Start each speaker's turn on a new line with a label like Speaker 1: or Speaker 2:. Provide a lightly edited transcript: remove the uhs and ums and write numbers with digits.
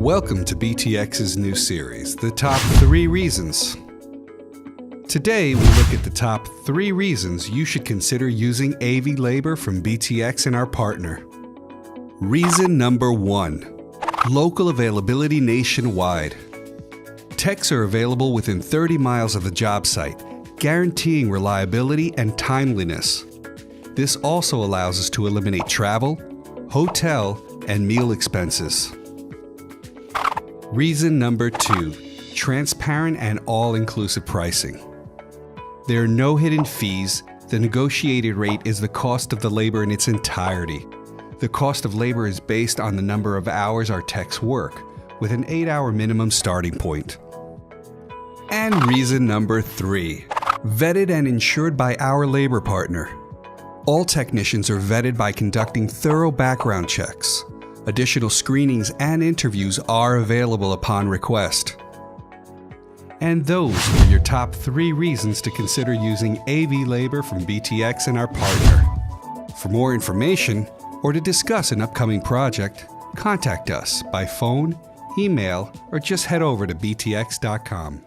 Speaker 1: Welcome to BTX's new series, The Top 3 Reasons. Today, we look at the top 3 reasons you should consider using AV labor from BTX and our partner. Reason number 1, local availability nationwide. Techs are available within 30 miles of the job site, guaranteeing reliability and timeliness. This also allows us to eliminate travel, hotel, and meal expenses. Reason number 2, transparent and all-inclusive pricing. There are no hidden fees. The negotiated rate is the cost of the labor in its entirety. The cost of labor is based on the number of hours our techs work, with an 8-hour minimum starting point. And reason number 3, vetted and insured by our labor partner. All technicians are vetted by conducting thorough background checks. Additional screenings and interviews are available upon request. And those were your top 3 reasons to consider using AV labor from BTX and our partner. For more information or to discuss an upcoming project, contact us by phone, email, or just head over to btx.com.